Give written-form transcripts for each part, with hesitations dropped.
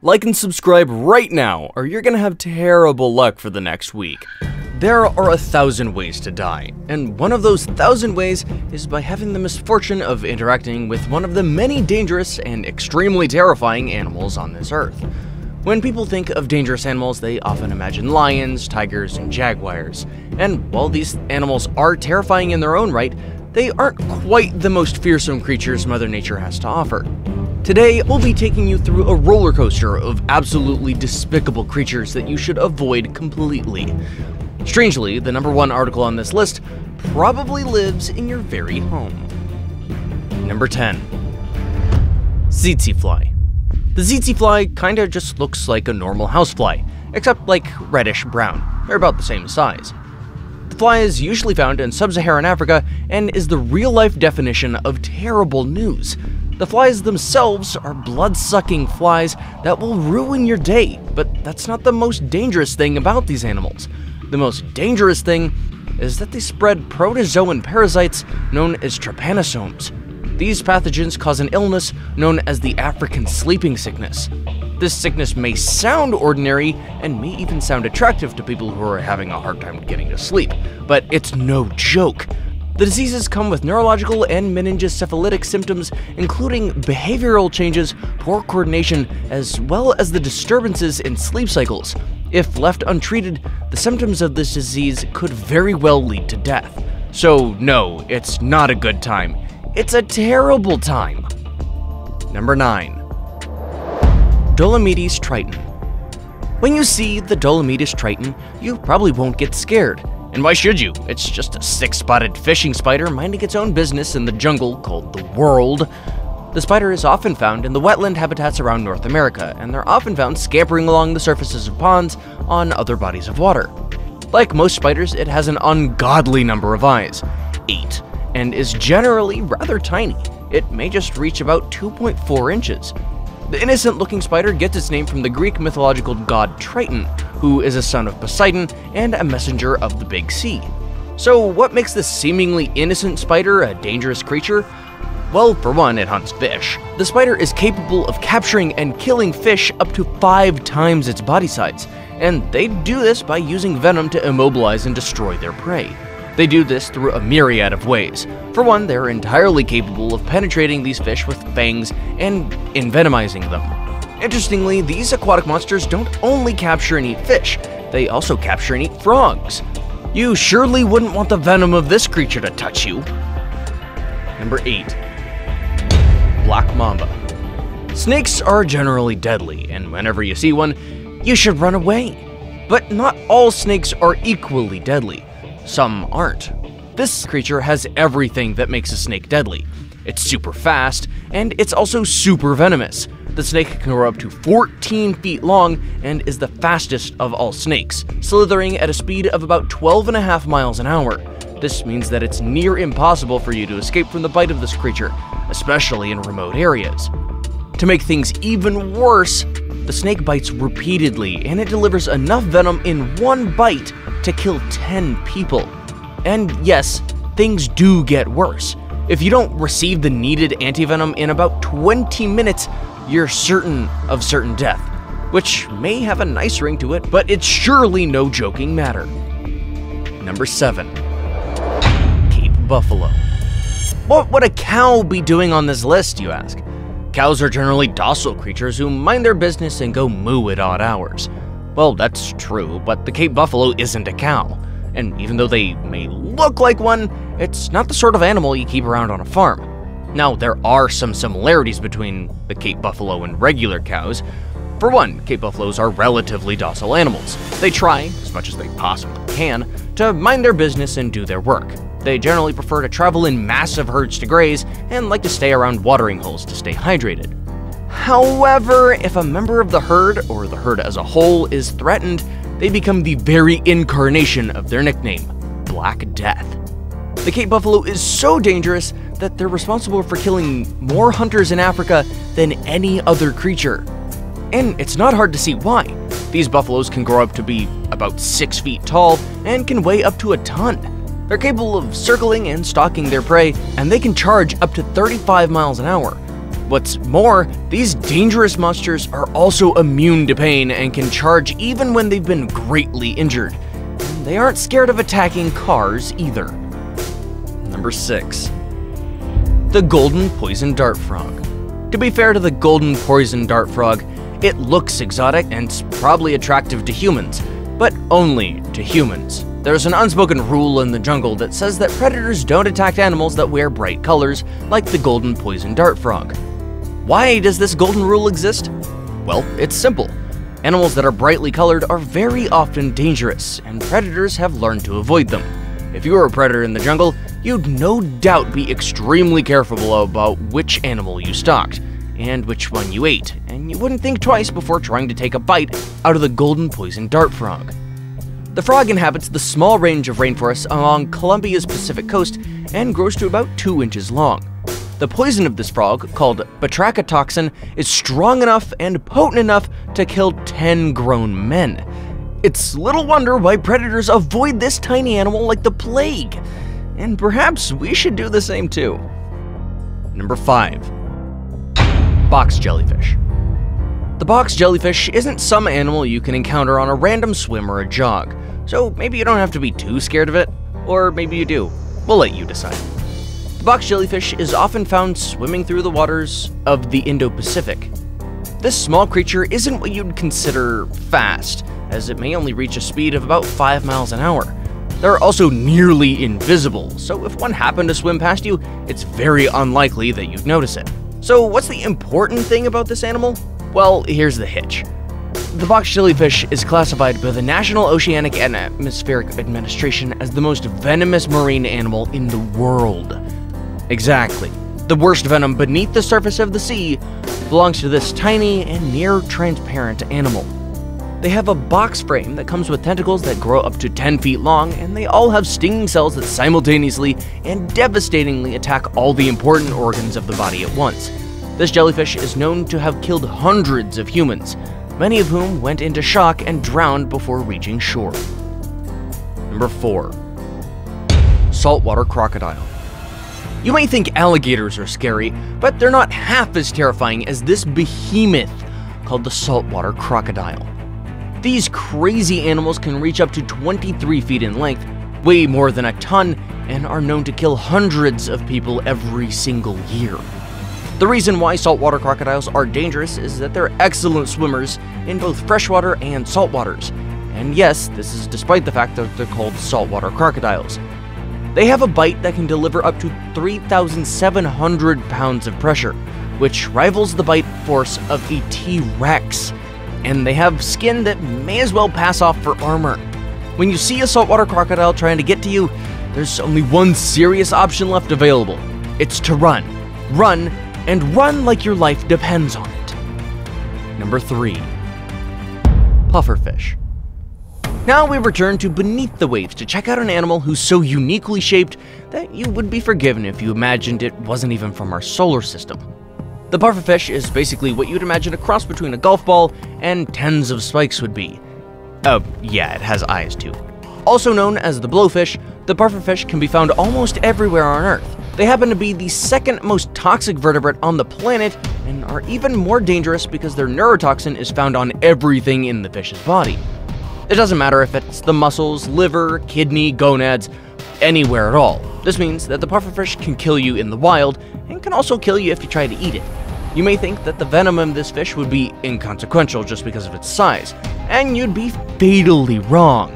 Like and subscribe right now, or you're gonna have terrible luck for the next week. There are 1,000 ways to die, and one of those 1,000 ways is by having the misfortune of interacting with one of the many dangerous and extremely terrifying animals on this earth. When people think of dangerous animals, they often imagine lions, tigers, and jaguars. And while these animals are terrifying in their own right, they aren't quite the most fearsome creatures Mother Nature has to offer. Today, we'll be taking you through a roller coaster of absolutely despicable creatures that you should avoid completely. Strangely, the #1 article on this list probably lives in your very home. Number 10. Tsetse fly. The tsetse fly kinda just looks like a normal housefly, except like reddish brown. They're about the same size. The fly is usually found in sub-Saharan Africa and is the real-life definition of terrible news. The flies themselves are blood-sucking flies that will ruin your day, but that's not the most dangerous thing about these animals. The most dangerous thing is that they spread protozoan parasites known as trypanosomes. These pathogens cause an illness known as the African sleeping sickness. This sickness may sound ordinary and may even sound attractive to people who are having a hard time getting to sleep, but it's no joke. The diseases come with neurological and meningoencephalitic symptoms, including behavioral changes, poor coordination, as well as the disturbances in sleep cycles. If left untreated, the symptoms of this disease could very well lead to death. So no, it's not a good time. It's a terrible time. Number 9. Dolomites Triton. When you see the Dolomites Triton, you probably won't get scared. And why should you? It's just a 6-spotted fishing spider minding its own business in the jungle called the world. The spider is often found in the wetland habitats around North America, and they're often found scampering along the surfaces of ponds on other bodies of water. Like most spiders, it has an ungodly number of eyes, 8, and is generally rather tiny. It may just reach about 2.4 inches. The innocent-looking spider gets its name from the Greek mythological god Triton, who is a son of Poseidon and a messenger of the Big Sea. So what makes this seemingly innocent spider a dangerous creature? Well, for one, it hunts fish. The spider is capable of capturing and killing fish up to 5 times its body size, and they do this by using venom to immobilize and destroy their prey. They do this through a myriad of ways. For one, they're entirely capable of penetrating these fish with fangs and envenomizing them. Interestingly, these aquatic monsters don't only capture and eat fish, they also capture and eat frogs. You surely wouldn't want the venom of this creature to touch you. Number 8. Black Mamba. Snakes are generally deadly, and whenever you see one, you should run away. But not all snakes are equally deadly. Some aren't. This creature has everything that makes a snake deadly. It's super fast, and it's also super venomous. The snake can grow up to 14 feet long and is the fastest of all snakes, slithering at a speed of about 12.5 miles an hour. This means that it's near impossible for you to escape from the bite of this creature, especially in remote areas. To make things even worse, the snake bites repeatedly, and it delivers enough venom in one bite to kill 10 people. And yes, things do get worse. If you don't receive the needed antivenom in about 20 minutes, you're certain of certain death, which may have a nice ring to it, but it's surely no joking matter. Number 7. Cape buffalo. What would a cow be doing on this list, you ask? Cows are generally docile creatures who mind their business and go moo at odd hours. Well, that's true, but the Cape buffalo isn't a cow. And even though they may look like one, it's not the sort of animal you keep around on a farm. Now, there are some similarities between the Cape buffalo and regular cows. For one, Cape buffaloes are relatively docile animals. They try, as much as they possibly can, to mind their business and do their work. They generally prefer to travel in massive herds to graze and like to stay around watering holes to stay hydrated. However, if a member of the herd, or the herd as a whole, is threatened, they become the very incarnation of their nickname, Black Death. The Cape buffalo is so dangerous that they're responsible for killing more hunters in Africa than any other creature. And it's not hard to see why. These buffaloes can grow up to be about 6 feet tall and can weigh up to a ton. They're capable of circling and stalking their prey, and they can charge up to 35 miles an hour. What's more, these dangerous monsters are also immune to pain and can charge even when they've been greatly injured. And they aren't scared of attacking cars either. Number 6. The golden poison dart frog. To be fair to the golden poison dart frog, it looks exotic and probably attractive to humans, but only to humans. There's an unspoken rule in the jungle that says that predators don't attack animals that wear bright colors, like the golden poison dart frog. Why does this golden rule exist? Well, it's simple. Animals that are brightly colored are very often dangerous, and predators have learned to avoid them. If you were a predator in the jungle, you'd no doubt be extremely careful about which animal you stalked, and which one you ate, and you wouldn't think twice before trying to take a bite out of the golden poison dart frog. The frog inhabits the small range of rainforests along Colombia's Pacific coast and grows to about 2 inches long. The poison of this frog, called batrachotoxin, is strong enough and potent enough to kill 10 grown men. It's little wonder why predators avoid this tiny animal like the plague. And perhaps we should do the same too. Number 5. Box jellyfish. The box jellyfish isn't some animal you can encounter on a random swim or a jog, so maybe you don't have to be too scared of it, or maybe you do. We'll let you decide. The box jellyfish is often found swimming through the waters of the Indo-Pacific. This small creature isn't what you'd consider fast, as it may only reach a speed of about 5 miles an hour. They're also nearly invisible, so if one happened to swim past you, it's very unlikely that you'd notice it. So what's the important thing about this animal? Well, here's the hitch. The box jellyfish is classified by the National Oceanic and Atmospheric Administration as the most venomous marine animal in the world. Exactly. The worst venom beneath the surface of the sea belongs to this tiny and near-transparent animal. They have a box frame that comes with tentacles that grow up to 10 feet long, and they all have stinging cells that simultaneously and devastatingly attack all the important organs of the body at once. This jellyfish is known to have killed hundreds of humans, many of whom went into shock and drowned before reaching shore. Number 4. Saltwater crocodile. You may think alligators are scary, but they're not half as terrifying as this behemoth called the saltwater crocodile. These crazy animals can reach up to 23 feet in length, weigh more than a ton, and are known to kill hundreds of people every single year. The reason why saltwater crocodiles are dangerous is that they're excellent swimmers in both freshwater and saltwaters. And yes, this is despite the fact that they're called saltwater crocodiles. They have a bite that can deliver up to 3,700 pounds of pressure, which rivals the bite force of a T-Rex. And they have skin that may as well pass off for armor. When you see a saltwater crocodile trying to get to you, there's only one serious option left available. It's to run. Run, and run like your life depends on it. Number 3. Pufferfish. Now we return to beneath the waves to check out an animal who's so uniquely shaped that you would be forgiven if you imagined it wasn't even from our solar system. The pufferfish is basically what you'd imagine a cross between a golf ball and tens of spikes would be. Oh, yeah, it has eyes too. Also known as the blowfish, the pufferfish can be found almost everywhere on Earth. They happen to be the second most toxic vertebrate on the planet and are even more dangerous because their neurotoxin is found on everything in the fish's body. It doesn't matter if it's the muscles, liver, kidney, gonads, anywhere at all. This means that the pufferfish can kill you in the wild and can also kill you if you try to eat it. You may think that the venom in this fish would be inconsequential just because of its size, and you'd be fatally wrong.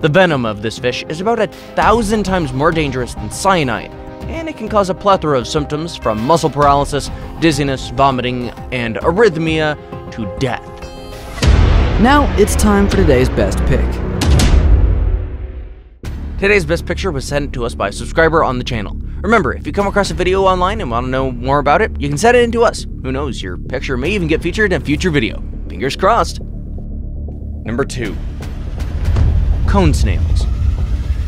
The venom of this fish is about 1,000 times more dangerous than cyanide, and it can cause a plethora of symptoms from muscle paralysis, dizziness, vomiting, and arrhythmia to death. Now it's time for today's best pick. Today's best picture was sent to us by a subscriber on the channel. Remember, if you come across a video online and want to know more about it, you can send it in to us. Who knows, your picture may even get featured in a future video. Fingers crossed. Number 2. Cone snails.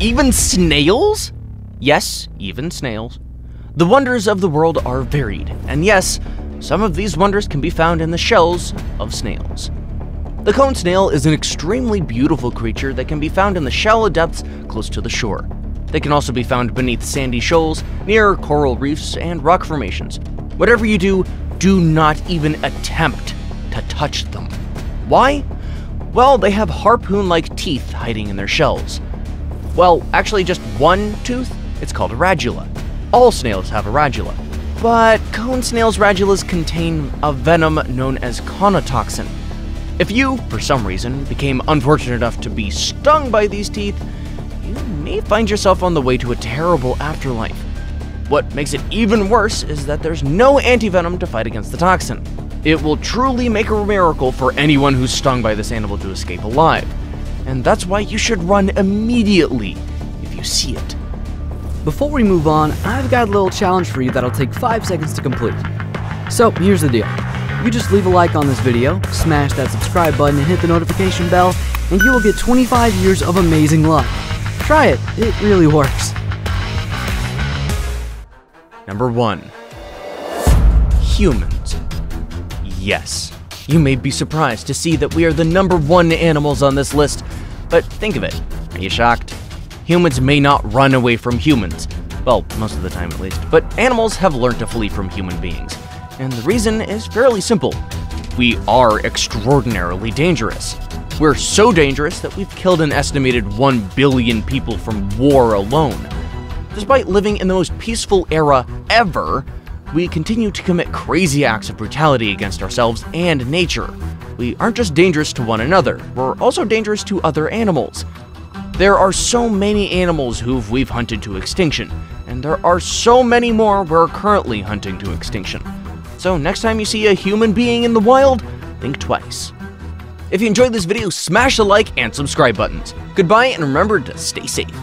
Even snails? Yes, even snails. The wonders of the world are varied, and yes, some of these wonders can be found in the shells of snails. The cone snail is an extremely beautiful creature that can be found in the shallow depths close to the shore. They can also be found beneath sandy shoals, near coral reefs, and rock formations. Whatever you do, do not even attempt to touch them. Why? Well, they have harpoon-like teeth hiding in their shells. Well, actually just one tooth. It's called a radula. All snails have a radula, but cone snails' radulas contain a venom known as conotoxin. If you, for some reason, became unfortunate enough to be stung by these teeth, you may find yourself on the way to a terrible afterlife. What makes it even worse is that there's no antivenom to fight against the toxin. It will truly make a miracle for anyone who's stung by this animal to escape alive. And that's why you should run immediately if you see it. Before we move on, I've got a little challenge for you that'll take 5 seconds to complete. So here's the deal. You just leave a like on this video, smash that subscribe button and hit the notification bell, and you will get 25 years of amazing luck. Try it, it really works. Number 1. Humans. Yes, you may be surprised to see that we are the number 1 animals on this list, but think of it. Are you shocked? Humans may not run away from humans. Well, most of the time at least, but animals have learned to flee from human beings. And the reason is fairly simple. We are extraordinarily dangerous. We're so dangerous that we've killed an estimated 1 billion people from war alone. Despite living in the most peaceful era ever, we continue to commit crazy acts of brutality against ourselves and nature. We aren't just dangerous to one another, we're also dangerous to other animals. There are so many animals who we've hunted to extinction, and there are so many more we're currently hunting to extinction. So next time you see a human being in the wild, think twice. If you enjoyed this video, smash the like and subscribe buttons. Goodbye, and remember to stay safe.